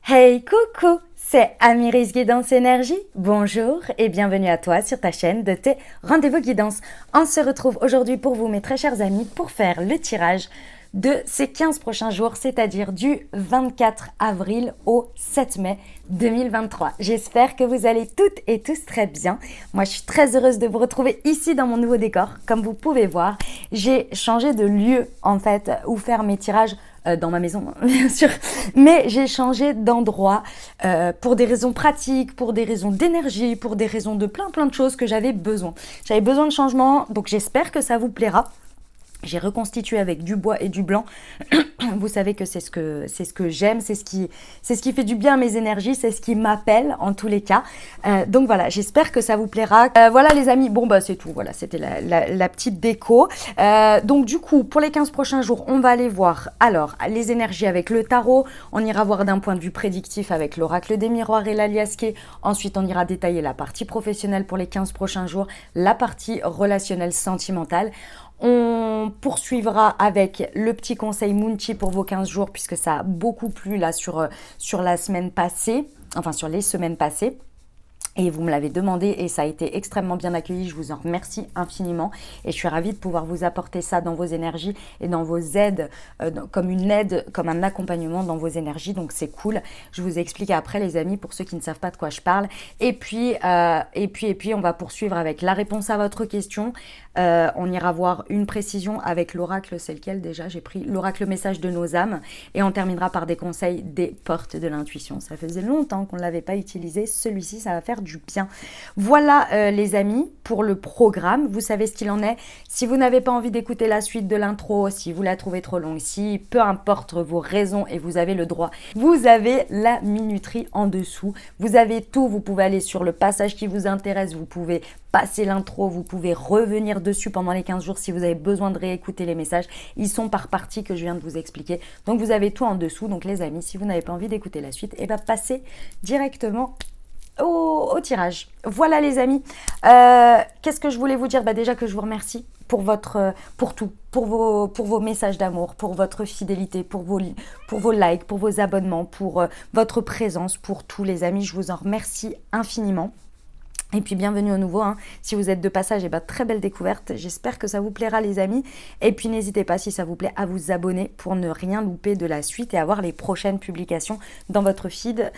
Hey coucou, c'est Amiris Guidance Énergie. Bonjour et bienvenue à toi sur ta chaîne de tes rendez-vous guidance. On se retrouve aujourd'hui pour vous mes très chers amis pour faire le tirage de ces 15 prochains jours, c'est-à-dire du 24 avril au 7 mai 2023. J'espère que vous allez toutes et tous très bien. Moi, je suis très heureuse de vous retrouver ici dans mon nouveau décor. Comme vous pouvez voir, j'ai changé de lieu en fait où faire mes tirages dans ma maison, bien sûr, mais j'ai changé d'endroit pour des raisons pratiques, pour des raisons d'énergie, pour des raisons de plein de choses que j'avais besoin. J'avais besoin de changement, donc j'espère que ça vous plaira. J'ai reconstitué avec du bois et du blanc. Vous savez que c'est ce que j'aime, c'est ce qui fait du bien à mes énergies, c'est ce qui m'appelle en tous les cas. Donc voilà, j'espère que ça vous plaira. Voilà les amis, bon bah c'est tout, voilà, c'était la petite déco. Donc du coup, pour les 15 prochains jours, on va aller voir alors les énergies avec le tarot. On ira voir d'un point de vue prédictif avec l'oracle des miroirs et l'aliasqué. Ensuite, on ira détailler la partie professionnelle pour les 15 prochains jours, la partie relationnelle sentimentale. On poursuivra avec le petit conseil Moonchi pour vos 15 jours puisque ça a beaucoup plu là sur la semaine passée, enfin sur les semaines passées. Et vous me l'avez demandé et ça a été extrêmement bien accueilli. Je vous en remercie infiniment et je suis ravie de pouvoir vous apporter ça dans vos énergies et dans vos aides, comme une aide, comme un accompagnement dans vos énergies. Donc c'est cool. Je vous explique après les amis pour ceux qui ne savent pas de quoi je parle. Et puis on va poursuivre avec la réponse à votre question. On ira voir une précision avec l'oracle, c'est lequel déjà? J'ai pris l'oracle message de nos âmes et on terminera par des conseils des portes de l'intuition. Ça faisait longtemps qu'on ne l'avait pas utilisé. Celui-ci, ça va faire du bien. Voilà les amis pour le programme. Vous savez ce qu'il en est. Si vous n'avez pas envie d'écouter la suite de l'intro, si vous la trouvez trop longue, si peu importe vos raisons et vous avez le droit, vous avez la minuterie en dessous. Vous avez tout. Vous pouvez aller sur le passage qui vous intéresse. Vous pouvez passer l'intro, vous pouvez revenir dessus pendant les 15 jours si vous avez besoin de réécouter les messages. Ils sont par partie que je viens de vous expliquer. Donc vous avez tout en dessous. Donc les amis, si vous n'avez pas envie d'écouter la suite, et bien passez directement au tirage. Voilà les amis. Qu'est-ce que je voulais vous dire? Déjà que je vous remercie pour tout, pour vos messages d'amour, pour votre fidélité, pour vos likes, pour vos abonnements, pour votre présence, pour tous les amis. Je vous en remercie infiniment. Et puis bienvenue au nouveau, hein. Si vous êtes de passage, très belle découverte. J'espère que ça vous plaira les amis. Et puis n'hésitez pas si ça vous plaît à vous abonner pour ne rien louper de la suite et avoir les prochaines publications dans votre feed,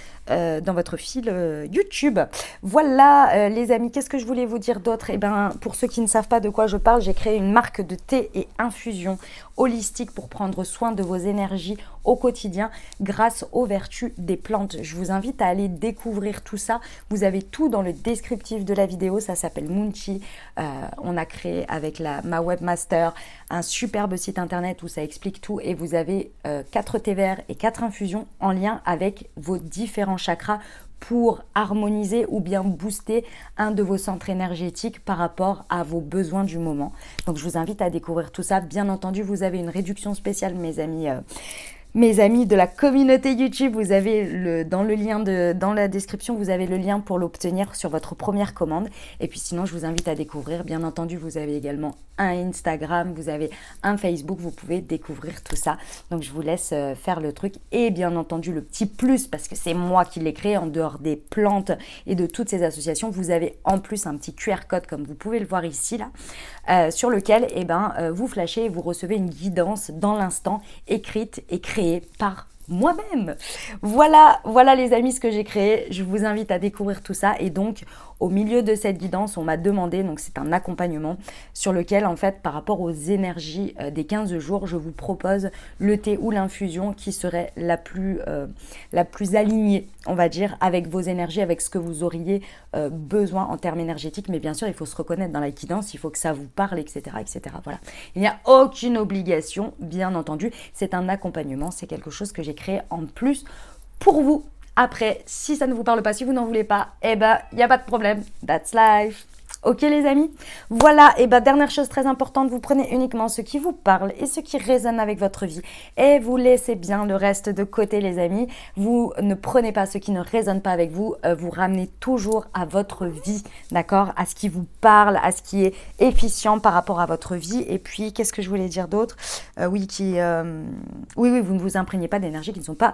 YouTube. Voilà les amis, qu'est-ce que je voulais vous dire d'autre? Pour ceux qui ne savent pas de quoi je parle, j'ai créé une marque de thé et infusion holistique pour prendre soin de vos énergies au quotidien grâce aux vertus des plantes. Je vous invite à aller découvrir tout ça. Vous avez tout dans le descriptif de la vidéo. Ça s'appelle Moonchi. On a créé avec ma webmaster un superbe site internet où ça explique tout et vous avez 4 thés verts et 4 infusions en lien avec vos différents chakras pour harmoniser ou bien booster un de vos centres énergétiques par rapport à vos besoins du moment. Donc je vous invite à découvrir tout ça. Bien entendu, vous avez une réduction spéciale, mes amis de la communauté YouTube. Vous avez dans la description, vous avez le lien pour l'obtenir sur votre première commande. Et puis sinon, je vous invite à découvrir. Bien entendu, vous avez également un Instagram, vous avez un Facebook, vous pouvez découvrir tout ça. Donc je vous laisse faire le truc. Et bien entendu, le petit plus, parce que c'est moi qui l'ai créé, en dehors des plantes et de toutes ces associations, vous avez en plus un petit QR code, comme vous pouvez le voir ici, là, sur lequel vous flashez et vous recevez une guidance dans l'instant, écrite et créée par moi-même. Voilà les amis ce que j'ai créé. Je vous invite à découvrir tout ça. Et donc au milieu de cette guidance, on m'a demandé, donc c'est un accompagnement sur lequel en fait par rapport aux énergies des 15 jours, je vous propose le thé ou l'infusion qui serait la plus alignée, on va dire, avec vos énergies, avec ce que vous auriez besoin en termes énergétiques. Mais bien sûr, il faut se reconnaître dans la guidance, il faut que ça vous parle, etc. Voilà. Il n'y a aucune obligation, bien entendu. C'est un accompagnement, c'est quelque chose que j'ai créé en plus pour vous. Après, si ça ne vous parle pas, si vous n'en voulez pas, il n'y a pas de problème. That's life. Ok les amis, voilà, et bien dernière chose très importante, vous prenez uniquement ce qui vous parle et ce qui résonne avec votre vie et vous laissez bien le reste de côté les amis, vous ne prenez pas ce qui ne résonne pas avec vous, vous ramenez toujours à votre vie, d'accord, à ce qui vous parle, à ce qui est efficient par rapport à votre vie. Et puis qu'est-ce que je voulais dire d'autre, oui, oui, vous ne vous imprégnez pas d'énergie qui ne sont pas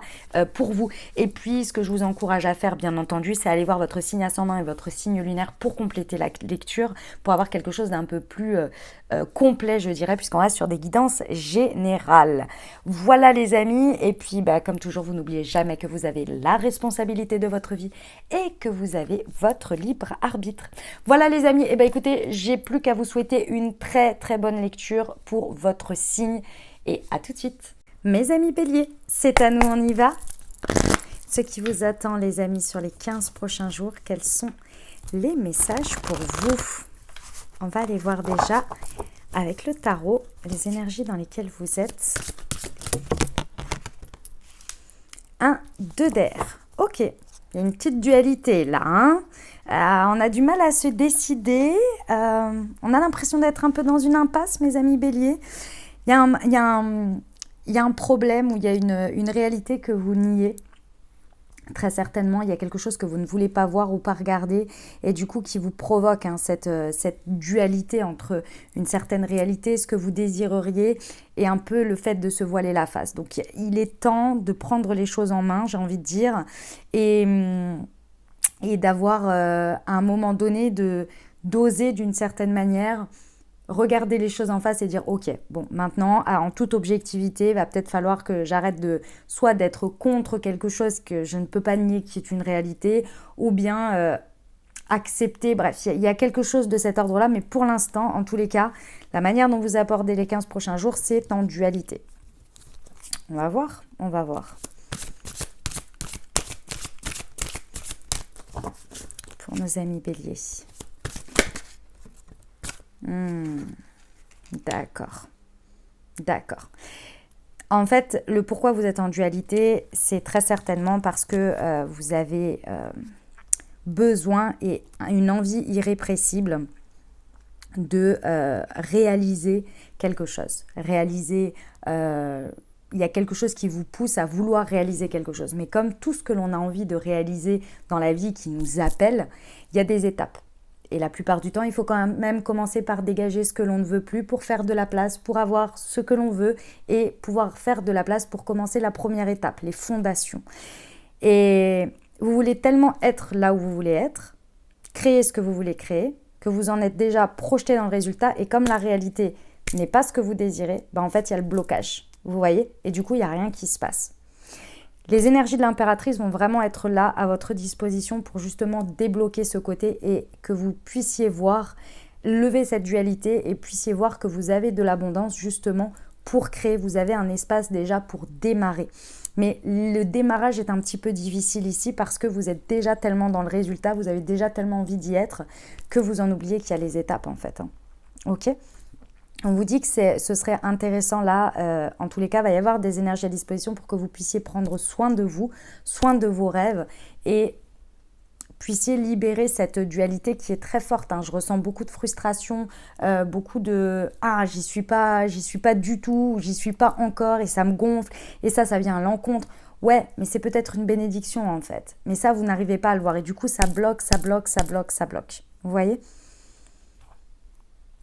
pour vous. Et puis ce que je vous encourage à faire bien entendu, c'est aller voir votre signe ascendant et votre signe lunaire pour compléter la lecture, pour avoir quelque chose d'un peu plus complet, je dirais, puisqu'on reste sur des guidances générales. Voilà les amis, et puis comme toujours, vous n'oubliez jamais que vous avez la responsabilité de votre vie et que vous avez votre libre arbitre. Voilà les amis, et écoutez, j'ai plus qu'à vous souhaiter une très très bonne lecture pour votre signe, et à tout de suite. Mes amis béliers, c'est à nous, on y va. Ce qui vous attend les amis sur les 15 prochains jours, quels sont les messages pour vous? On va aller voir déjà avec le tarot les énergies dans lesquelles vous êtes. 1, 2 d'air. Ok, il y a une petite dualité là. On a du mal à se décider. On a l'impression d'être un peu dans une impasse, mes amis béliers. Il y a un problème ou il y a une réalité que vous niez. Très certainement, il y a quelque chose que vous ne voulez pas voir ou pas regarder et du coup qui vous provoque cette dualité entre une certaine réalité, ce que vous désireriez et un peu le fait de se voiler la face. Donc il est temps de prendre les choses en main, j'ai envie de dire, et d'avoir à un moment donné d'oser d'une certaine manière regarder les choses en face et dire ok, bon, maintenant, en toute objectivité, il va peut-être falloir que j'arrête soit d'être contre quelque chose que je ne peux pas nier qui est une réalité, ou bien accepter, bref, il y a quelque chose de cet ordre-là, mais pour l'instant, en tous les cas, la manière dont vous abordez les 15 prochains jours, c'est en dualité. On va voir. Pour nos amis béliers. D'accord. En fait, le pourquoi vous êtes en dualité, c'est très certainement parce que vous avez besoin et une envie irrépressible de réaliser quelque chose. Il y a quelque chose qui vous pousse à vouloir réaliser quelque chose. Mais comme tout ce que l'on a envie de réaliser dans la vie qui nous appelle, il y a des étapes. Et la plupart du temps, il faut quand même commencer par dégager ce que l'on ne veut plus pour faire de la place, pour avoir ce que l'on veut et pouvoir faire de la place pour commencer la première étape, les fondations. Et vous voulez tellement être là où vous voulez être, créer ce que vous voulez créer, que vous en êtes déjà projeté dans le résultat. Et comme la réalité n'est pas ce que vous désirez, en fait, il y a le blocage. Vous voyez? Et du coup, il n'y a rien qui se passe. Les énergies de l'impératrice vont vraiment être là à votre disposition pour justement débloquer ce côté et que vous puissiez voir, lever cette dualité et puissiez voir que vous avez de l'abondance justement pour créer. Vous avez un espace déjà pour démarrer. Mais le démarrage est un petit peu difficile ici parce que vous êtes déjà tellement dans le résultat, vous avez déjà tellement envie d'y être que vous en oubliez qu'il y a les étapes en fait. Ok ? On vous dit que ce serait intéressant là, en tous les cas, il va y avoir des énergies à disposition pour que vous puissiez prendre soin de vous, soin de vos rêves et puissiez libérer cette dualité qui est très forte. Je ressens beaucoup de frustration, beaucoup de « ah, j'y suis pas du tout, j'y suis pas encore » et ça me gonfle et ça vient à l'encontre. Ouais, mais c'est peut-être une bénédiction en fait. Mais ça, vous n'arrivez pas à le voir et du coup, ça bloque. Vous voyez ?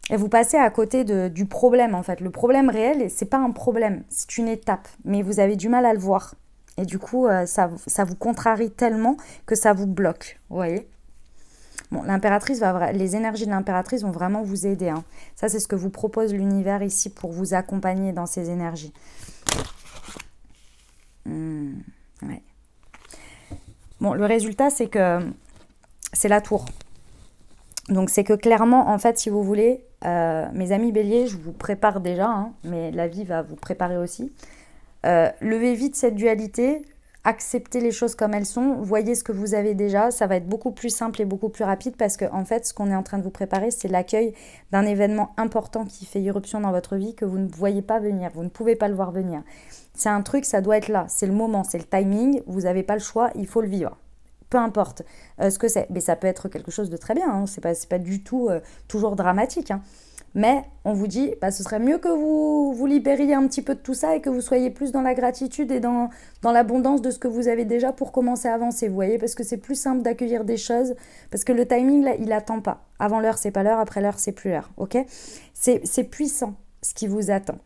Et vous passez à côté du problème en fait. Le problème réel, c'est pas un problème, c'est une étape. Mais vous avez du mal à le voir. Et du coup, ça vous contrarie tellement que ça vous bloque. Vous voyez ? Bon, les énergies de l'impératrice vont vraiment vous aider. Ça, c'est ce que vous propose l'univers ici pour vous accompagner dans ces énergies. Ouais. Bon, le résultat, c'est que c'est la tour. Donc, c'est que clairement, en fait, si vous voulez, mes amis béliers, je vous prépare déjà, mais la vie va vous préparer aussi. Levez vite cette dualité, acceptez les choses comme elles sont, voyez ce que vous avez déjà, ça va être beaucoup plus simple et beaucoup plus rapide parce que en fait, ce qu'on est en train de vous préparer, c'est l'accueil d'un événement important qui fait irruption dans votre vie que vous ne voyez pas venir, vous ne pouvez pas le voir venir. C'est un truc, ça doit être là, c'est le moment, c'est le timing, vous n'avez pas le choix, il faut le vivre. peu importe ce que c'est. Mais ça peut être quelque chose de très bien, hein. C'est pas du tout toujours dramatique, hein. Mais on vous dit, bah, ce serait mieux que vous vous libériez un petit peu de tout ça et que vous soyez plus dans la gratitude et dans l'abondance de ce que vous avez déjà pour commencer à avancer, vous voyez, parce que c'est plus simple d'accueillir des choses, parce que le timing, là, il attend pas. Avant l'heure, c'est pas l'heure, après l'heure, c'est plus l'heure, ok? C'est puissant ce qui vous attend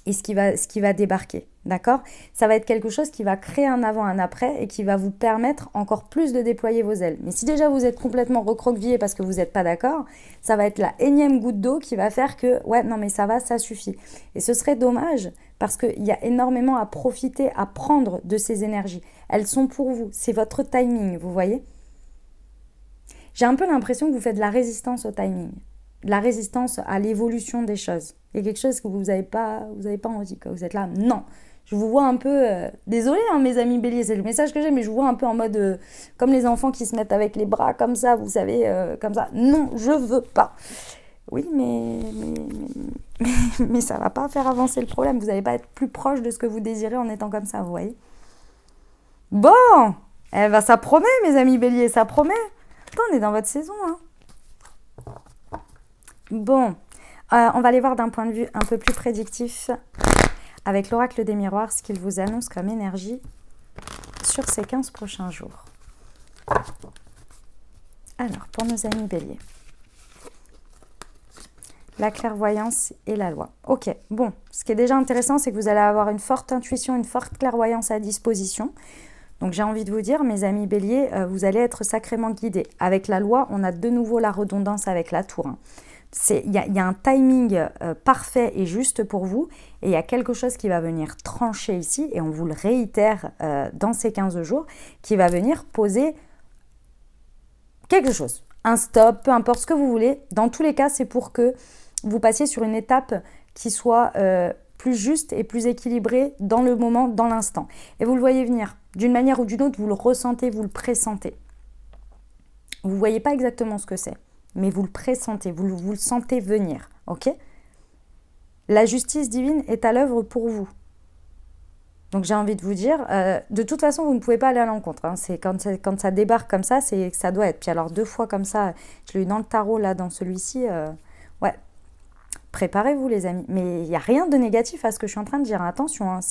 et ce qui va débarquer, d'accord? Ça va être quelque chose qui va créer un avant, un après et qui va vous permettre encore plus de déployer vos ailes. Mais si déjà vous êtes complètement recroquevillé parce que vous n'êtes pas d'accord, ça va être la énième goutte d'eau qui va faire que, ouais, non mais ça va, ça suffit. Et ce serait dommage parce qu'il y a énormément à profiter, à prendre de ces énergies. Elles sont pour vous, c'est votre timing, vous voyez? J'ai un peu l'impression que vous faites de la résistance au timing, de la résistance à l'évolution des choses. Il y a quelque chose que vous n'avez pas envie, quoi. Vous êtes là, non. Je vous vois un peu, désolé hein, mes amis béliers, c'est le message que j'ai, mais je vous vois un peu en mode, comme les enfants qui se mettent avec les bras comme ça, vous savez, comme ça. Non, je veux pas. Oui, mais ça va pas faire avancer le problème. Vous n'allez pas être plus proche de ce que vous désirez en étant comme ça, vous voyez. Bon, eh ben, ça promet, mes amis béliers, ça promet. Attends, on est dans votre saison, hein. Bon, on va aller voir d'un point de vue un peu plus prédictif avec l'oracle des miroirs, ce qu'il vous annonce comme énergie sur ces 15 prochains jours. Alors, pour nos amis béliers, la clairvoyance et la loi. Ok, bon, ce qui est déjà intéressant, c'est que vous allez avoir une forte intuition, une forte clairvoyance à disposition. Donc j'ai envie de vous dire, mes amis béliers, vous allez être sacrément guidés. Avec la loi, on a de nouveau la redondance avec la tour, hein. Il y a un timing parfait et juste pour vous, et il y a quelque chose qui va venir trancher ici, et on vous le réitère dans ces 15 jours, qui va venir poser quelque chose, un stop, peu importe ce que vous voulez. Dans tous les cas, c'est pour que vous passiez sur une étape qui soit plus juste et plus équilibrée dans le moment, dans l'instant. Et vous le voyez venir, d'une manière ou d'une autre, vous le ressentez, vous le pressentez. Vous ne voyez pas exactement ce que c'est, mais vous le pressentez, vous le sentez venir, ok? La justice divine est à l'œuvre pour vous. Donc j'ai envie de vous dire, de toute façon, vous ne pouvez pas aller à l'encontre, hein. C'est quand ça débarque comme ça, c'est que ça doit être. Puis alors 2 fois comme ça, je l'ai eu dans le tarot, là, dans celui-ci, ouais. Préparez-vous les amis. Mais il n'y a rien de négatif à ce que je suis en train de dire, attention, hein.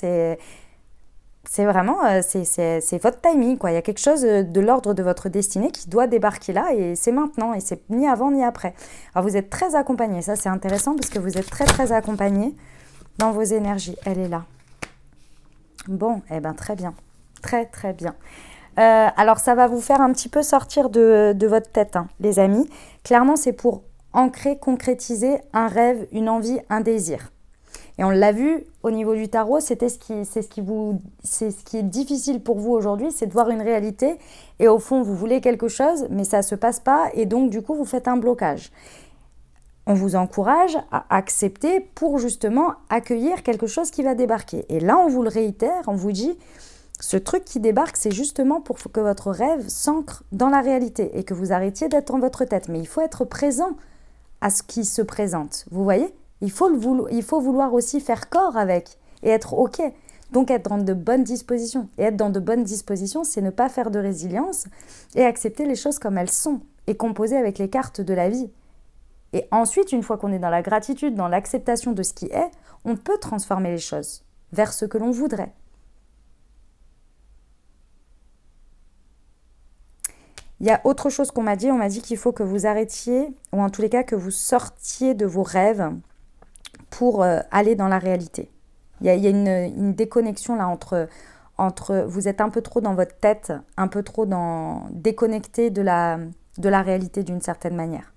C'est vraiment, c'est votre timing, quoi. Il y a quelque chose de l'ordre de votre destinée qui doit débarquer là et c'est maintenant et c'est ni avant ni après. Alors vous êtes très accompagnés, ça c'est intéressant parce que vous êtes très très accompagnés dans vos énergies. Elle est là. Bon, eh bien très bien, très très bien. Alors ça va vous faire un petit peu sortir de votre tête, hein, les amis. Clairement c'est pour ancrer, concrétiser un rêve, une envie, un désir. Et on l'a vu au niveau du tarot, c'est ce qui est difficile pour vous aujourd'hui, c'est de voir une réalité et au fond vous voulez quelque chose mais ça ne se passe pas et donc du coup vous faites un blocage. On vous encourage à accepter pour justement accueillir quelque chose qui va débarquer. Et là on vous le réitère, on vous dit ce truc qui débarque c'est justement pour que votre rêve s'ancre dans la réalité et que vous arrêtiez d'être dans votre tête. Mais il faut être présent à ce qui se présente, vous voyez ? Il faut vouloir aussi faire corps avec et être OK. Donc être dans de bonnes dispositions. Et être dans de bonnes dispositions, c'est ne pas faire de résilience et accepter les choses comme elles sont et composer avec les cartes de la vie. Et ensuite, une fois qu'on est dans la gratitude, dans l'acceptation de ce qui est, on peut transformer les choses vers ce que l'on voudrait. Il y a autre chose qu'on m'a dit. On m'a dit qu'il faut que vous arrêtiez, ou en tous les cas que vous sortiez de vos rêves pour aller dans la réalité. Il y a une déconnexion là entre vous êtes un peu trop dans votre tête, un peu trop déconnecté de la réalité d'une certaine manière.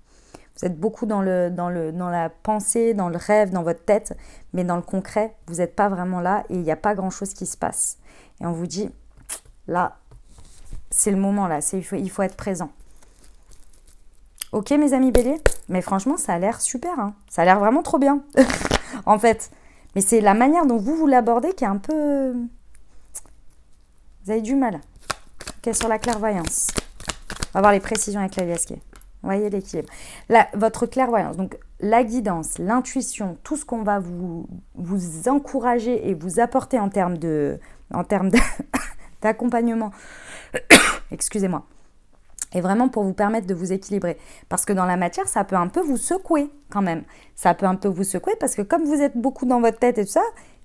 Vous êtes beaucoup dans la pensée, dans le rêve, dans votre tête, mais dans le concret, vous n'êtes pas vraiment là et il n'y a pas grand-chose qui se passe. Et on vous dit, là, c'est le moment là, il faut être présent. Ok mes amis béliers, mais franchement ça a l'air super, hein. Ça a l'air vraiment trop bien en fait. Mais c'est la manière dont vous l'abordez qui est un peu... Vous avez du mal. Ok, sur la clairvoyance. On va voir les précisions avec la liasquée. Vous voyez l'équilibre. Votre clairvoyance, donc la guidance, l'intuition, tout ce qu'on va vous encourager et vous apporter en termes d'accompagnement excusez-moi. Et vraiment pour vous permettre de vous équilibrer. Parce que dans la matière, ça peut un peu vous secouer quand même. Ça peut un peu vous secouer parce que comme vous êtes beaucoup dans votre tête et tout ça,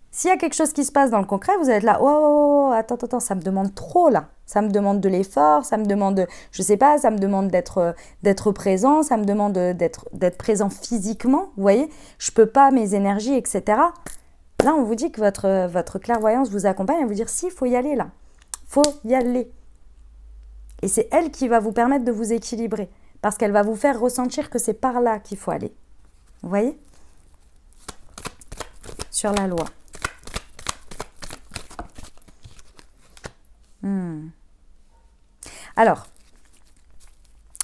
s'il y a quelque chose qui se passe dans le concret, vous êtes là, oh, attends, ça me demande trop là. Ça me demande de l'effort, ça me demande, je sais pas, ça me demande d'être présent, ça me demande d'être présent physiquement, vous voyez. Je peux pas, mes énergies, etc. Là, on vous dit que votre clairvoyance vous accompagne à vous dire, si, il faut y aller là. Faut y aller. Et c'est elle qui va vous permettre de vous équilibrer. Parce qu'elle va vous faire ressentir que c'est par là qu'il faut aller. Vous voyez? Sur la loi. Alors,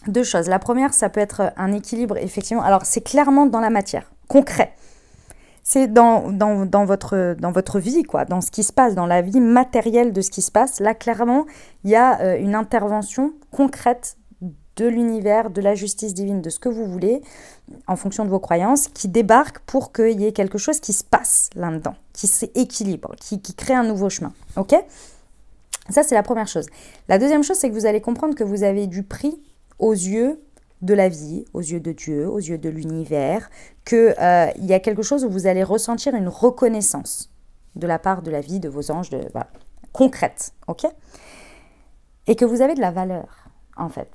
deux choses. La première, ça peut être un équilibre, effectivement. Alors, c'est clairement dans la matière, concret. C'est dans votre vie, quoi, dans ce qui se passe, dans la vie matérielle de ce qui se passe. Là, clairement, il y a une intervention concrète de l'univers, de la justice divine, de ce que vous voulez, en fonction de vos croyances, qui débarque pour qu'il y ait quelque chose qui se passe là-dedans, qui s'équilibre, qui crée un nouveau chemin. Ok ? Ça, c'est la première chose. La deuxième chose, c'est que vous allez comprendre que vous avez du prix aux yeux de la vie, aux yeux de Dieu, aux yeux de l'univers, qu'il y a quelque chose où vous allez ressentir une reconnaissance de la part de la vie, de vos anges, voilà, concrète, ok ? Et que vous avez de la valeur, en fait.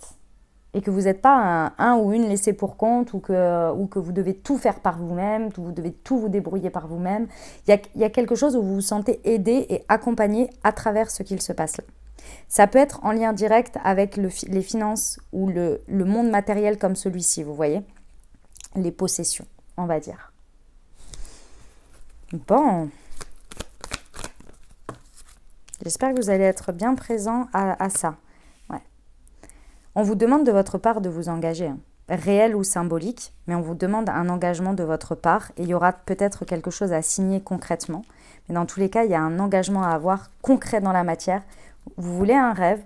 Et que vous n'êtes pas un ou une laissé pour compte, ou que vous devez tout faire par vous-même, que vous devez tout vous débrouiller par vous-même. Il y a quelque chose où vous vous sentez aidé et accompagné à travers ce qu'il se passe là. Ça peut être en lien direct avec les finances ou le monde matériel comme celui-ci, vous voyez, les possessions, on va dire. Bon, j'espère que vous allez être bien présent à ça. Ouais. On vous demande de votre part de vous engager, hein, réel ou symbolique, mais on vous demande un engagement de votre part et il y aura peut-être quelque chose à signer concrètement. Mais dans tous les cas, il y a un engagement à avoir concret dans la matière. Vous voulez un rêve,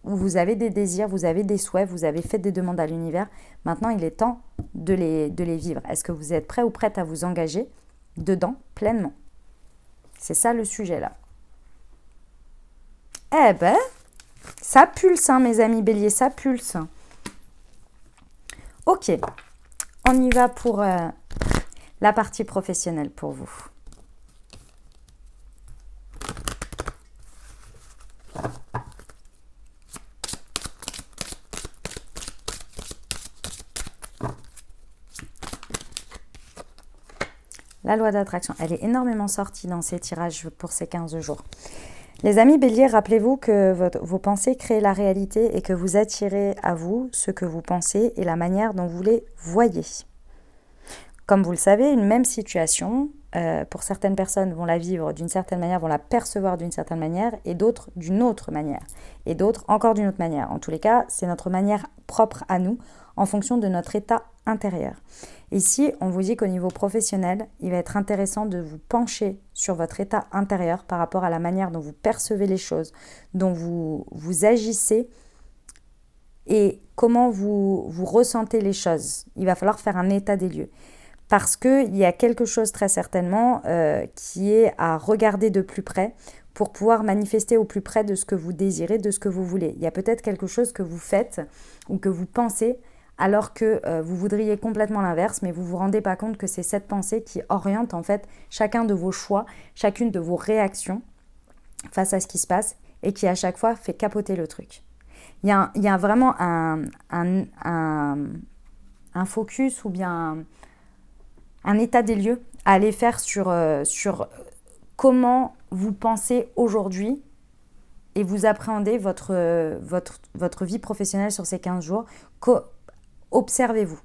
vous avez des désirs, vous avez des souhaits, vous avez fait des demandes à l'univers. Maintenant, il est temps de les vivre. Est-ce que vous êtes prêt ou prête à vous engager dedans pleinement? C'est ça le sujet là. Eh ben, ça pulse, hein, mes amis béliers, ça pulse. Ok, on y va pour la partie professionnelle pour vous. La loi d'attraction, elle est énormément sortie dans ces tirages pour ces 15 jours. Les amis béliers, rappelez-vous que vos pensées créent la réalité et que vous attirez à vous ce que vous pensez et la manière dont vous les voyez. Comme vous le savez, une même situation, pour certaines personnes vont la vivre d'une certaine manière, vont la percevoir d'une certaine manière et d'autres d'une autre manière. Et d'autres encore d'une autre manière. En tous les cas, c'est notre manière propre à nous en fonction de notre état intérieur. Ici, on vous dit qu'au niveau professionnel, il va être intéressant de vous pencher sur votre état intérieur par rapport à la manière dont vous percevez les choses, dont vous agissez et comment vous ressentez les choses. Il va falloir faire un état des lieux. Parce qu'il y a quelque chose très certainement qui est à regarder de plus près pour pouvoir manifester au plus près de ce que vous désirez, de ce que vous voulez. Il y a peut-être quelque chose que vous faites ou que vous pensez alors que vous voudriez complètement l'inverse, mais vous ne vous rendez pas compte que c'est cette pensée qui oriente en fait chacun de vos choix, chacune de vos réactions face à ce qui se passe et qui à chaque fois fait capoter le truc. Il y a vraiment un focus ou bien un état des lieux à aller faire sur comment vous pensez aujourd'hui et vous appréhendez votre vie professionnelle sur ces 15 jours. Observez-vous.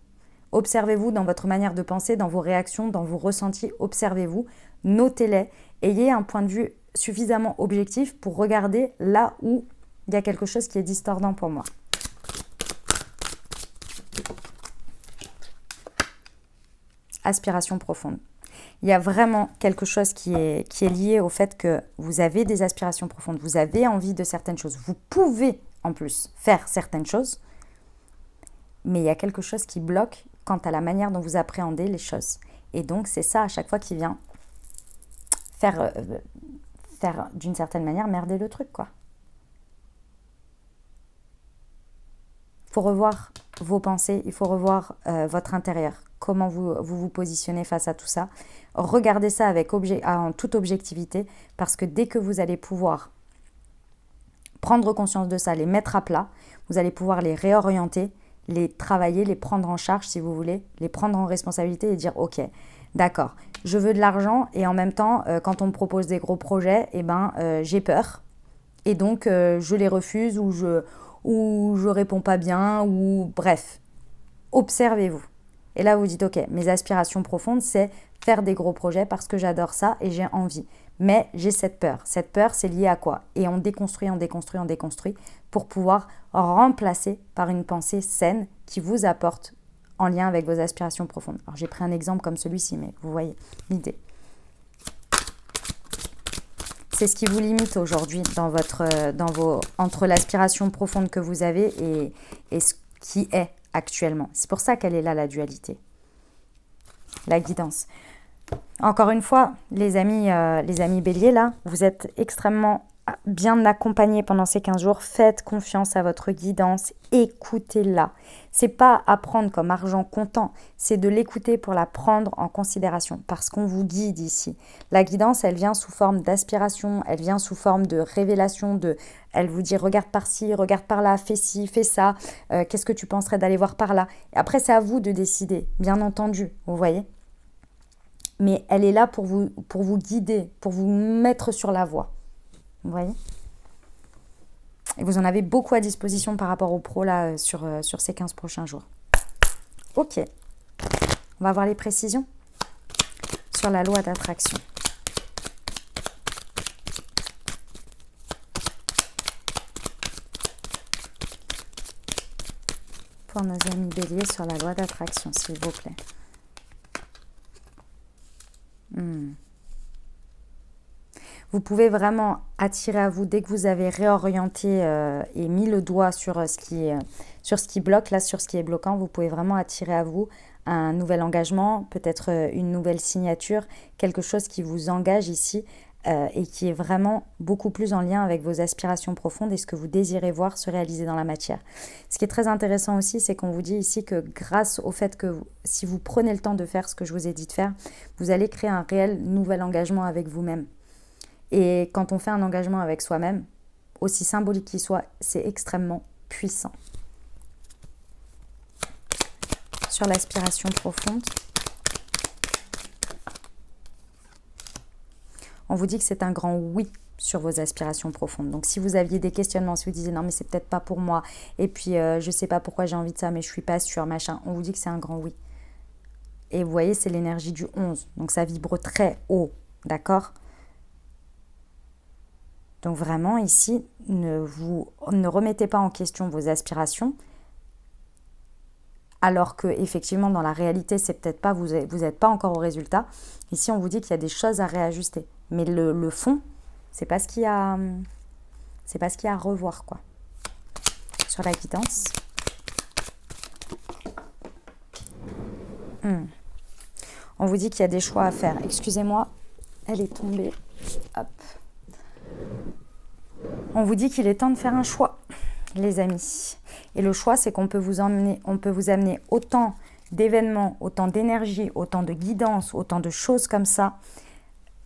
Observez-vous dans votre manière de penser, dans vos réactions, dans vos ressentis. Observez-vous, notez-les. Ayez un point de vue suffisamment objectif pour regarder là où il y a quelque chose qui est distordant pour moi. Aspiration profonde. Il y a vraiment quelque chose qui est lié au fait que vous avez des aspirations profondes, vous avez envie de certaines choses. Vous pouvez en plus faire certaines choses, mais il y a quelque chose qui bloque quant à la manière dont vous appréhendez les choses. Et donc, c'est ça à chaque fois qui vient faire d'une certaine manière merder le truc, quoi. faut revoir vos pensées, il faut revoir votre intérieur. Comment vous positionnez face à tout ça. Regardez ça avec en toute objectivité, parce que dès que vous allez pouvoir prendre conscience de ça, les mettre à plat, vous allez pouvoir les réorienter, les travailler, les prendre en charge si vous voulez, les prendre en responsabilité et dire ok, d'accord, je veux de l'argent et en même temps, quand on me propose des gros projets, j'ai peur et donc je les refuse ou je réponds pas bien ou bref, observez-vous. Et là, vous dites, ok, mes aspirations profondes, c'est faire des gros projets parce que j'adore ça et j'ai envie. Mais j'ai cette peur. Cette peur, c'est lié à quoi? Et on déconstruit pour pouvoir remplacer par une pensée saine qui vous apporte en lien avec vos aspirations profondes. Alors, j'ai pris un exemple comme celui-ci, mais vous voyez l'idée. C'est ce qui vous limite aujourd'hui entre l'aspiration profonde que vous avez et ce qui est actuellement. C'est pour ça qu'elle est là, la dualité. La guidance. Encore une fois, les amis béliers, là, vous êtes extrêmement bien accompagnés pendant ces 15 jours. Faites confiance à votre guidance. Écoutez-la. C'est pas à prendre comme argent comptant. C'est de l'écouter pour la prendre en considération. Parce qu'on vous guide ici. La guidance, elle vient sous forme d'aspiration. Elle vient sous forme de révélation. Elle vous dit, regarde par-ci, regarde par-là, fais ci, fais ça. Qu'est-ce que tu penserais d'aller voir par-là? Et après, c'est à vous de décider, bien entendu. Vous voyez? Mais elle est là pour vous guider, pour vous mettre sur la voie. Vous voyez? Et vous en avez beaucoup à disposition par rapport aux pros là, sur ces 15 prochains jours. Ok. On va voir les précisions sur la loi d'attraction. Pour nos amis béliers sur la loi d'attraction, s'il vous plaît. Vous pouvez vraiment attirer à vous, dès que vous avez réorienté et mis le doigt sur ce qui bloque, là, sur ce qui est bloquant, vous pouvez vraiment attirer à vous un nouvel engagement, peut-être une nouvelle signature, quelque chose qui vous engage ici et qui est vraiment beaucoup plus en lien avec vos aspirations profondes et ce que vous désirez voir se réaliser dans la matière. Ce qui est très intéressant aussi, c'est qu'on vous dit ici que grâce au fait que si vous prenez le temps de faire ce que je vous ai dit de faire, vous allez créer un réel nouvel engagement avec vous-même. Et quand on fait un engagement avec soi-même, aussi symbolique qu'il soit, c'est extrêmement puissant. Sur l'aspiration profonde, on vous dit que c'est un grand oui sur vos aspirations profondes. Donc si vous aviez des questionnements, si vous disiez non mais c'est peut-être pas pour moi, et puis je sais pas pourquoi j'ai envie de ça, mais je suis pas sûre, machin, on vous dit que c'est un grand oui. Et vous voyez, c'est l'énergie du 11, donc ça vibre très haut, d'accord ? Donc vraiment ici, ne remettez pas en question vos aspirations, alors que effectivement dans la réalité, c'est peut-être pas, vous n'êtes pas encore au résultat. Ici, on vous dit qu'il y a des choses à réajuster, mais le fond, c'est pas ce qu'il y a à revoir quoi. Sur la guidance. On vous dit qu'il y a des choix à faire. Excusez-moi, elle est tombée. Hop. On vous dit qu'il est temps de faire un choix, les amis. Et le choix, c'est qu'on peut vous amener autant d'événements, autant d'énergie, autant de guidance, autant de choses comme ça.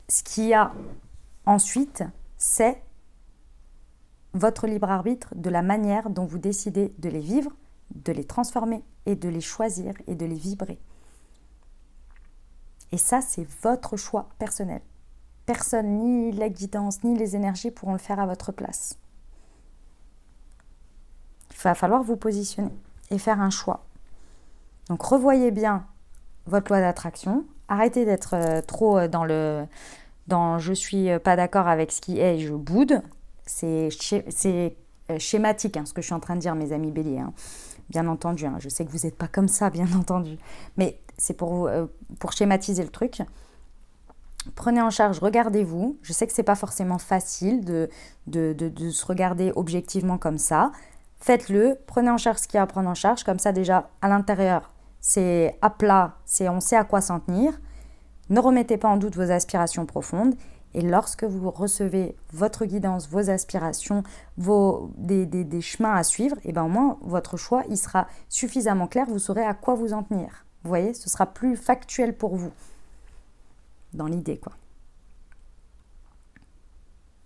Ce qu'il y a ensuite, c'est votre libre arbitre de la manière dont vous décidez de les vivre, de les transformer et de les choisir et de les vibrer. Et ça, c'est votre choix personnel. Personne, ni la guidance, ni les énergies pourront le faire à votre place. Il va falloir vous positionner et faire un choix. Donc, revoyez bien votre loi d'attraction. Arrêtez d'être trop dans je suis pas d'accord avec ce qui est et je boude. C'est schématique ce que je suis en train de dire, mes amis béliers. Bien entendu, je sais que vous n'êtes pas comme ça, bien entendu. Mais c'est pour schématiser le truc. Prenez en charge, regardez-vous. Je sais que c'est pas forcément facile de se regarder objectivement comme ça. Faites-le, prenez en charge ce qu'il y a à prendre en charge. Comme ça, déjà, à l'intérieur, c'est à plat, on sait à quoi s'en tenir. Ne remettez pas en doute vos aspirations profondes. Et lorsque vous recevez votre guidance, vos aspirations, des chemins à suivre, et ben au moins votre choix il sera suffisamment clair, vous saurez à quoi vous en tenir. Vous voyez, ce sera plus factuel pour vous, dans l'idée quoi.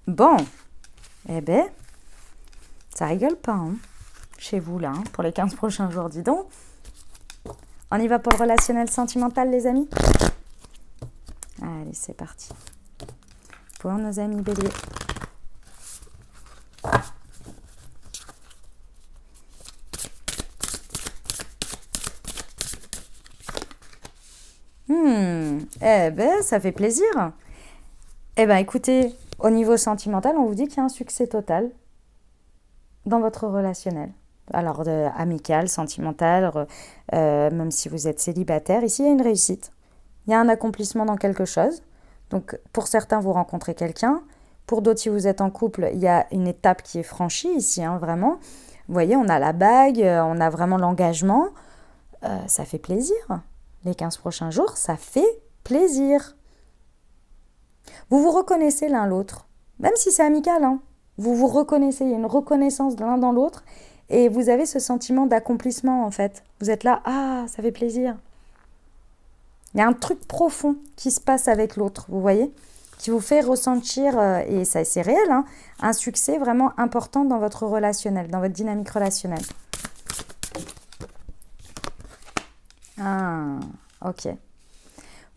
Bon, eh ben, ça rigole pas, hein, chez vous là, hein, pour les 15 prochains jours, dis donc. On y va pour le relationnel sentimental, les amis? Allez, c'est parti. Pour nos amis béliers. Eh ben, ça fait plaisir. Eh ben, écoutez, au niveau sentimental, on vous dit qu'il y a un succès total dans votre relationnel. Alors, amical, sentimental, même si vous êtes célibataire, ici, il y a une réussite. Il y a un accomplissement dans quelque chose. Donc, pour certains, vous rencontrez quelqu'un. Pour d'autres, si vous êtes en couple, il y a une étape qui est franchie ici, hein, vraiment. Vous voyez, on a la bague, on a vraiment l'engagement. Ça fait plaisir. Les 15 prochains jours, ça fait plaisir. Vous vous reconnaissez l'un l'autre, même si c'est amical, hein. Vous vous reconnaissez, il y a une reconnaissance de l'un dans l'autre et vous avez ce sentiment d'accomplissement en fait. Vous êtes là, ah, ça fait plaisir. Il y a un truc profond qui se passe avec l'autre, vous voyez, qui vous fait ressentir, et ça c'est réel, hein, un succès vraiment important dans votre relationnel, dans votre dynamique relationnelle. Ah, ok.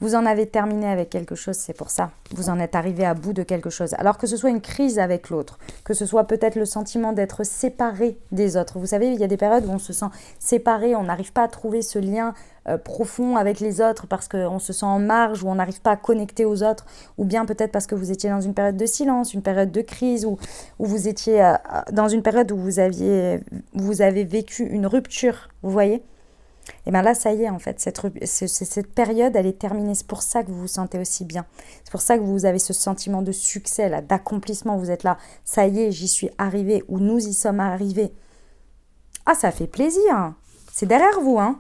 Vous en avez terminé avec quelque chose, c'est pour ça. Vous en êtes arrivé à bout de quelque chose. Alors que ce soit une crise avec l'autre, que ce soit peut-être le sentiment d'être séparé des autres. Vous savez, il y a des périodes où on se sent séparé, on n'arrive pas à trouver ce lien profond avec les autres parce qu'on se sent en marge, ou on n'arrive pas à connecter aux autres, ou bien peut-être parce que vous étiez dans une période de silence, une période de crise, ou vous étiez dans une période où vous avez vécu une rupture, vous voyez ? Et bien là, ça y est, en fait, cette période, elle est terminée. C'est pour ça que vous vous sentez aussi bien. C'est pour ça que vous avez ce sentiment de succès, là, d'accomplissement. Vous êtes là, ça y est, j'y suis arrivée, ou nous y sommes arrivés. Ah, ça fait plaisir. C'est derrière vous, hein.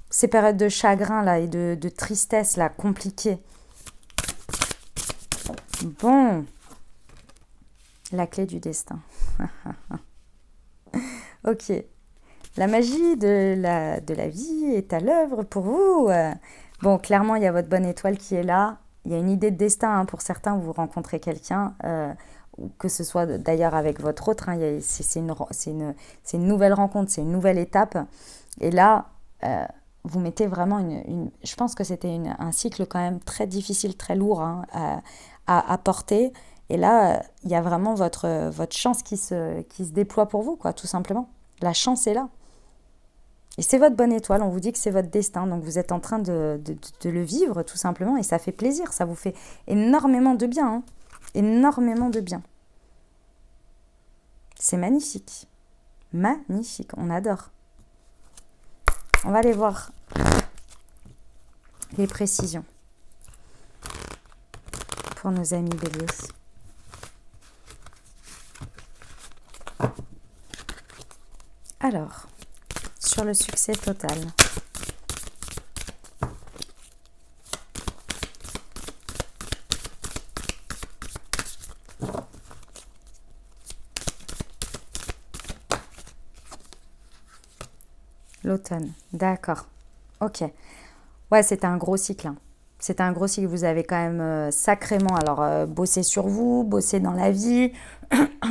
Ces périodes de chagrin, là, et de tristesse, là, compliquées. Bon. La clé du destin. Ok. La magie de la vie est à l'œuvre pour vous. Bon, clairement, il y a votre bonne étoile qui est là. Il y a une idée de destin, hein, pour certains, vous rencontrez quelqu'un, ou que ce soit d'ailleurs avec votre autre. Hein, c'est une nouvelle rencontre, c'est une nouvelle étape. Et là, vous mettez vraiment je pense que c'était un cycle quand même très difficile, très lourd, hein, à porter. Et là, il y a vraiment votre chance qui se déploie pour vous, quoi, tout simplement. La chance est là. Et c'est votre bonne étoile, on vous dit que c'est votre destin, donc vous êtes en train de le vivre tout simplement, et ça fait plaisir, ça vous fait énormément de bien, hein, énormément de bien. C'est magnifique, magnifique, on adore. On va aller voir les précisions pour nos amis béliers. Alors, sur le succès total. L'automne, d'accord. Ok. Ouais, c'était un gros cycle, hein. C'était un gros cycle, vous avez quand même sacrément bossé sur vous, bossé dans la vie,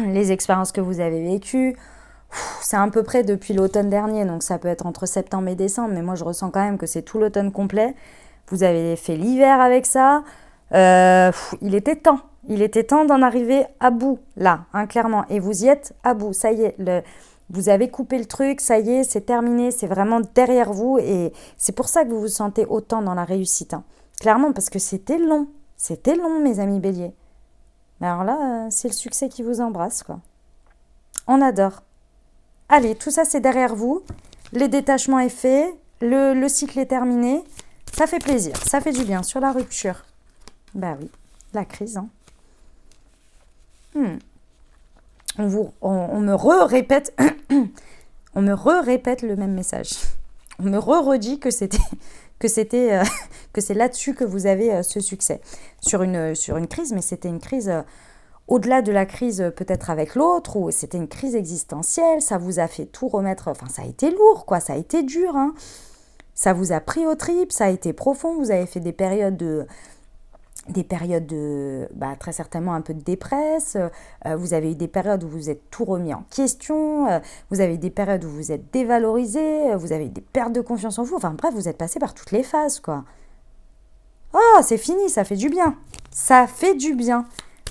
les expériences que vous avez vécues. C'est à peu près depuis l'automne dernier, donc ça peut être entre septembre et décembre, mais moi je ressens quand même que c'est tout l'automne complet. Vous avez fait l'hiver avec ça. Il était temps d'en arriver à bout, là, hein, clairement. Et vous y êtes à bout, ça y est, vous avez coupé le truc, ça y est, c'est terminé, c'est vraiment derrière vous. Et c'est pour ça que vous vous sentez autant dans la réussite, hein. Clairement, parce que c'était long, mes amis béliers. Mais alors là, c'est le succès qui vous embrasse, quoi. On adore. Allez, tout ça c'est derrière vous, le détachement est fait, le cycle est terminé, ça fait plaisir, ça fait du bien sur la rupture. Bah oui, la crise, hein. On me répète le même message. me redit que que c'est là-dessus que vous avez ce succès. Sur une crise, mais c'était une crise au-delà de la crise peut-être avec l'autre, ou c'était une crise existentielle, ça vous a fait tout remettre, enfin ça a été lourd, quoi, ça a été dur, hein. Ça vous a pris aux tripes, ça a été profond, vous avez fait des périodes de très certainement un peu de dépresse, vous avez eu des périodes où vous êtes tout remis en question, vous avez eu des périodes où vous êtes dévalorisé, vous avez eu des pertes de confiance en vous, enfin bref, vous êtes passé par toutes les phases, quoi. Oh, c'est fini, ça fait du bien. Ça fait du bien.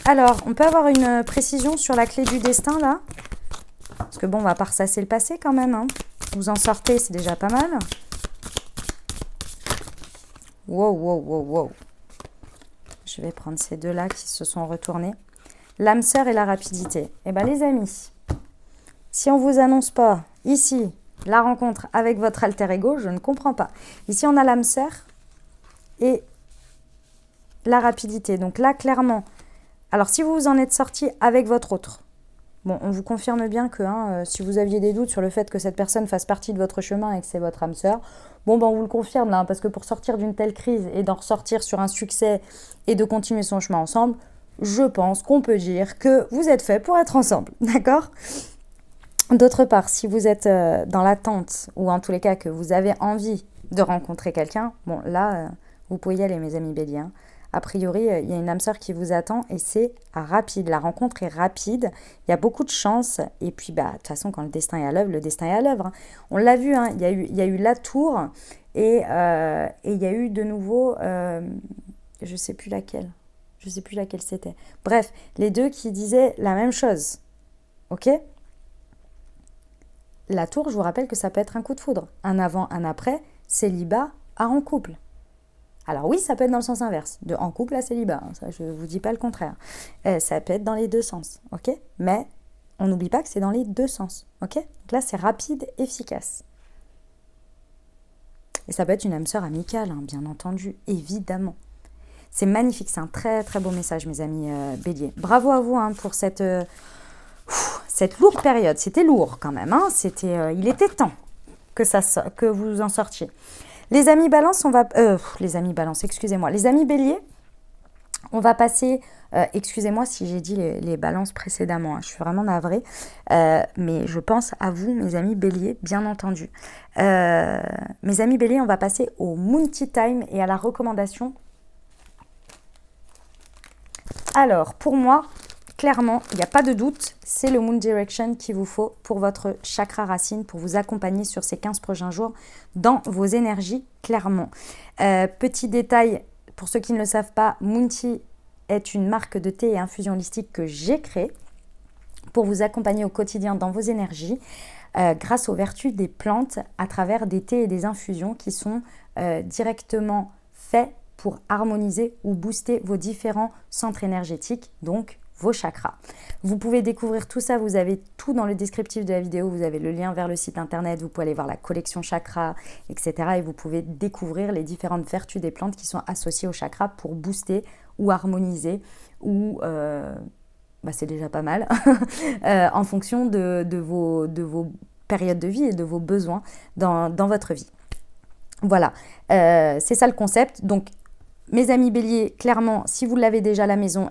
Alors, on peut avoir une précision sur la clé du destin, là? Parce que bon, on va pas ressasser le passé quand même, hein. Vous en sortez, c'est déjà pas mal. Wow, wow, wow, wow. Je vais prendre ces deux-là qui se sont retournés. L'âme sœur et la rapidité. Eh bien, les amis, si on ne vous annonce pas ici la rencontre avec votre alter ego, je ne comprends pas. Ici, on a l'âme sœur et la rapidité. Donc là, clairement, alors si vous vous en êtes sorti avec votre autre, bon, on vous confirme bien que si vous aviez des doutes sur le fait que cette personne fasse partie de votre chemin et que c'est votre âme sœur, bon, ben, on vous le confirme là, parce que pour sortir d'une telle crise et d'en ressortir sur un succès et de continuer son chemin ensemble, je pense qu'on peut dire que vous êtes fait pour être ensemble, d'accord ? D'autre part, si vous êtes dans l'attente, ou en tous les cas que vous avez envie de rencontrer quelqu'un, bon là, vous pouvez y aller mes amis béliers, hein. A priori, il y a une âme sœur qui vous attend et c'est rapide. La rencontre est rapide, il y a beaucoup de chance. Et puis, de toute façon, quand le destin est à l'œuvre, le destin est à l'œuvre, hein. On l'a vu, hein, il y a eu la tour et il y a eu de nouveau, je ne sais plus laquelle c'était. Bref, les deux qui disaient la même chose. Ok ? La tour, je vous rappelle que ça peut être un coup de foudre. Un avant, un après, célibat à en couple. Alors oui, ça peut être dans le sens inverse, de en couple à célibat, hein, ça je ne vous dis pas le contraire. Ça peut être dans les deux sens, ok ? Mais on n'oublie pas que c'est dans les deux sens, ok ? Donc là, c'est rapide, efficace. Et ça peut être une âme sœur amicale, hein, bien entendu, évidemment. C'est magnifique, c'est un très très beau message, mes amis béliers. Bravo à vous pour cette lourde période. C'était lourd quand même, hein. Il était temps que vous en sortiez. Les amis balance, les amis balance, excusez-moi. Les amis béliers, on va passer, excusez-moi si j'ai dit les balances précédemment, hein, je suis vraiment navrée, mais je pense à vous, mes amis béliers, bien entendu. Mes amis béliers, on va passer au Moon Tea Time et à la recommandation. Alors, pour moi, clairement, il n'y a pas de doute, c'est le Moon Direction qu'il vous faut pour votre chakra racine, pour vous accompagner sur ces 15 prochains jours dans vos énergies, clairement. Petit détail, pour ceux qui ne le savent pas, Moon Tea est une marque de thé et infusion holistique que j'ai créée pour vous accompagner au quotidien dans vos énergies grâce aux vertus des plantes à travers des thés et des infusions qui sont directement faits pour harmoniser ou booster vos différents centres énergétiques, donc vos chakras. Vous pouvez découvrir tout ça, vous avez tout dans le descriptif de la vidéo, vous avez le lien vers le site internet, vous pouvez aller voir la collection chakra, etc. Et vous pouvez découvrir les différentes vertus des plantes qui sont associées aux chakras pour booster ou harmoniser ou... c'est déjà pas mal, en fonction de vos périodes de vie et de vos besoins dans votre vie. Voilà, c'est ça le concept. Donc, mes amis béliers, clairement, si vous l'avez déjà à la maison,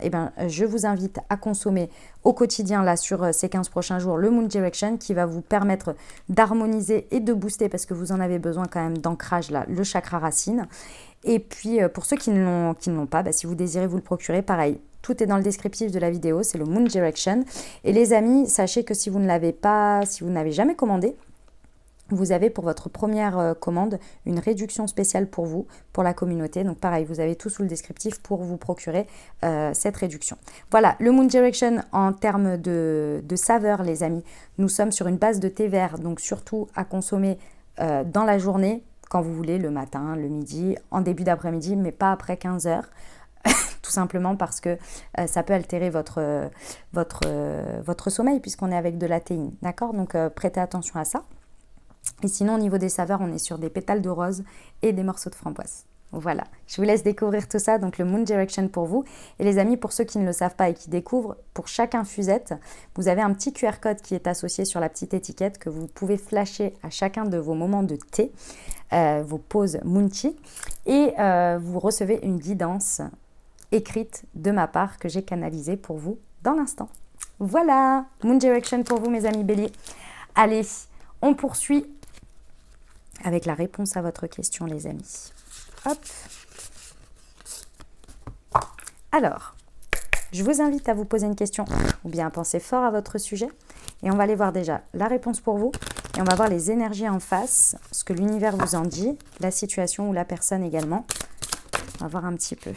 je vous invite à consommer au quotidien, là, sur ces 15 prochains jours, le Moon Direction qui va vous permettre d'harmoniser et de booster, parce que vous en avez besoin quand même d'ancrage, là, le chakra racine. Et puis, pour ceux qui ne l'ont pas, si vous désirez vous le procurer, pareil, tout est dans le descriptif de la vidéo, c'est le Moon Direction. Et les amis, sachez que si vous ne l'avez pas, si vous n'avez jamais commandé, vous avez pour votre première commande une réduction spéciale pour vous, pour la communauté. Donc pareil, vous avez tout sous le descriptif pour vous procurer cette réduction. Voilà, le Moon Direction en termes de saveur, les amis. Nous sommes sur une base de thé vert, donc surtout à consommer dans la journée, quand vous voulez, le matin, le midi, en début d'après-midi, mais pas après 15 heures. Tout simplement parce que ça peut altérer votre sommeil puisqu'on est avec de la théine. D'accord ? Donc prêtez attention à ça. Et sinon, au niveau des saveurs, on est sur des pétales de rose et des morceaux de framboise. Voilà, je vous laisse découvrir tout ça, donc le Moon Direction pour vous. Et les amis, pour ceux qui ne le savent pas et qui découvrent, pour chaque infusette, vous avez un petit QR code qui est associé sur la petite étiquette que vous pouvez flasher à chacun de vos moments de thé, vos pauses Moon-Chi, et vous recevez une guidance écrite de ma part que j'ai canalisée pour vous dans l'instant. Voilà, Moon Direction pour vous mes amis Bélier. Allez, on poursuit avec la réponse à votre question les amis. Hop. Alors, je vous invite à vous poser une question ou bien à penser fort à votre sujet. Et on va aller voir déjà la réponse pour vous. Et on va voir les énergies en face, ce que l'univers vous en dit, la situation ou la personne également. On va voir un petit peu.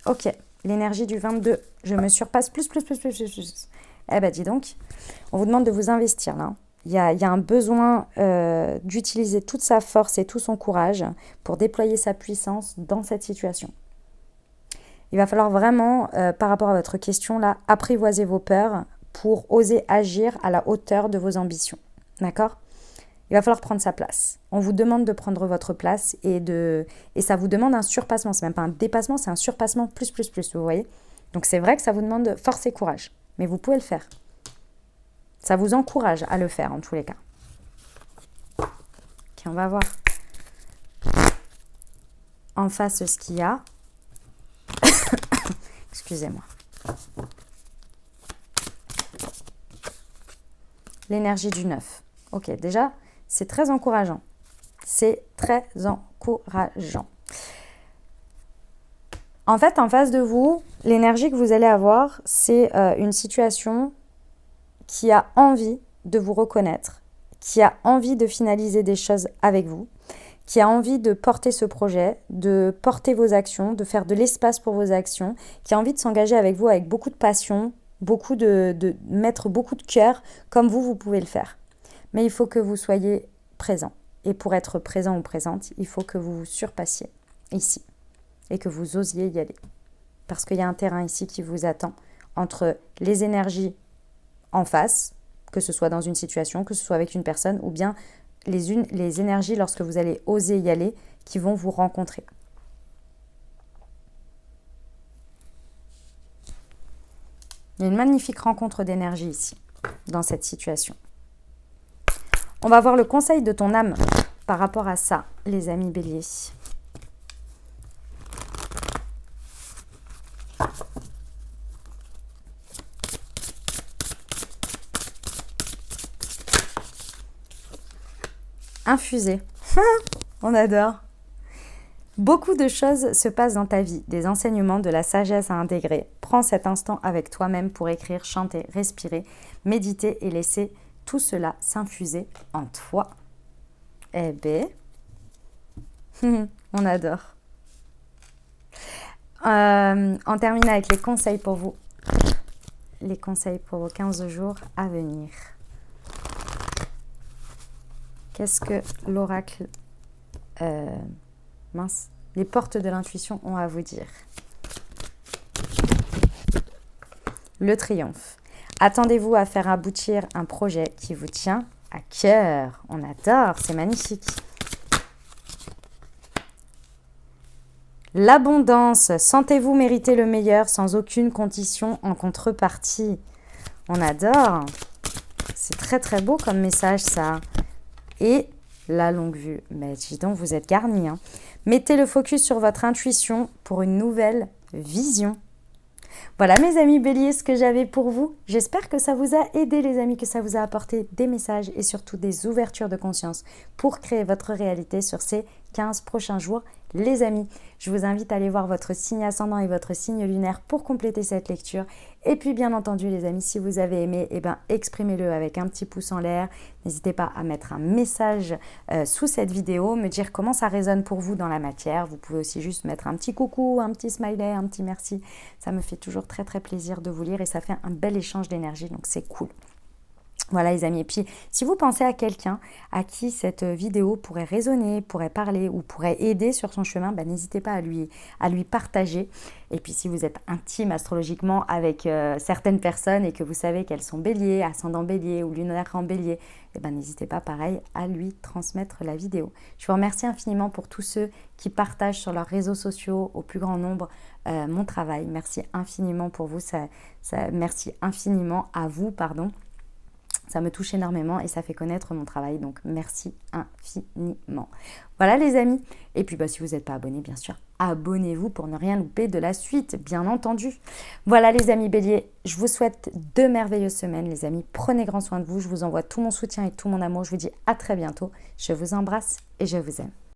Ok, l'énergie du 22. Je me surpasse plus. Eh ben dis donc, on vous demande de vous investir là. Il y a un besoin d'utiliser toute sa force et tout son courage pour déployer sa puissance dans cette situation. Il va falloir vraiment, par rapport à votre question là, apprivoiser vos peurs pour oser agir à la hauteur de vos ambitions. D'accord ? Il va falloir prendre sa place. On vous demande de prendre votre place et ça vous demande un surpassement. C'est même pas un dépassement, c'est un surpassement plus, vous voyez ? Donc c'est vrai que ça vous demande force et courage, mais vous pouvez le faire. Ça vous encourage à le faire en tous les cas. Ok, on va voir en face ce qu'il y a. Excusez-moi. L'énergie du 9. Ok, déjà, c'est très encourageant. C'est très encourageant. En fait, en face de vous, l'énergie que vous allez avoir, c'est une situation qui a envie de vous reconnaître, qui a envie de finaliser des choses avec vous, qui a envie de porter ce projet, de porter vos actions, de faire de l'espace pour vos actions, qui a envie de s'engager avec vous avec beaucoup de passion, de mettre beaucoup de cœur, comme vous pouvez le faire. Mais il faut que vous soyez présent. Et pour être présent ou présente, il faut que vous vous surpassiez ici et que vous osiez y aller. Parce qu'il y a un terrain ici qui vous attend entre les énergies en face, que ce soit dans une situation, que ce soit avec une personne, ou bien les énergies lorsque vous allez oser y aller, qui vont vous rencontrer. Il y a une magnifique rencontre d'énergie ici, dans cette situation. On va voir le conseil de ton âme par rapport à ça, les amis béliers. Infusé. On adore. Beaucoup de choses se passent dans ta vie, des enseignements, de la sagesse à intégrer. Prends cet instant avec toi-même pour écrire, chanter, respirer, méditer et laisser tout cela s'infuser en toi. Eh bien, on adore. On termine avec les conseils pour vous. Les conseils pour vos 15 jours à venir. Qu'est-ce que l'oracle, les portes de l'intuition ont à vous dire? Le triomphe. Attendez-vous à faire aboutir un projet qui vous tient à cœur. On adore, c'est magnifique. L'abondance. Sentez-vous mériter le meilleur sans aucune condition en contrepartie. On adore. C'est très très beau comme message ça. Et la longue vue. Mais dis donc, vous êtes garnis. Hein. Mettez le focus sur votre intuition pour une nouvelle vision. Voilà mes amis béliers, ce que j'avais pour vous. J'espère que ça vous a aidé les amis, que ça vous a apporté des messages et surtout des ouvertures de conscience pour créer votre réalité sur ces 15 prochains jours. Les amis, je vous invite à aller voir votre signe ascendant et votre signe lunaire pour compléter cette lecture. Et puis bien entendu les amis, si vous avez aimé, exprimez-le avec un petit pouce en l'air. N'hésitez pas à mettre un message sous cette vidéo, me dire comment ça résonne pour vous dans la matière. Vous pouvez aussi juste mettre un petit coucou, un petit smiley, un petit merci. Ça me fait toujours très très plaisir de vous lire et ça fait un bel échange d'énergie, donc c'est cool. Voilà les amis, et puis si vous pensez à quelqu'un à qui cette vidéo pourrait résonner, pourrait parler ou pourrait aider sur son chemin, n'hésitez pas à lui partager. Et puis si vous êtes intime astrologiquement avec certaines personnes et que vous savez qu'elles sont béliers, ascendant bélier ou lunaire en bélier, n'hésitez pas pareil à lui transmettre la vidéo. Je vous remercie infiniment pour tous ceux qui partagent sur leurs réseaux sociaux au plus grand nombre mon travail. Merci infiniment pour vous, merci infiniment à vous, pardon. Ça me touche énormément et ça fait connaître mon travail, donc merci infiniment. Voilà les amis, et puis si vous n'êtes pas abonné, bien sûr, abonnez-vous pour ne rien louper de la suite, bien entendu. Voilà les amis béliers, je vous souhaite de merveilleuses semaines les amis, prenez grand soin de vous, je vous envoie tout mon soutien et tout mon amour, je vous dis à très bientôt, je vous embrasse et je vous aime.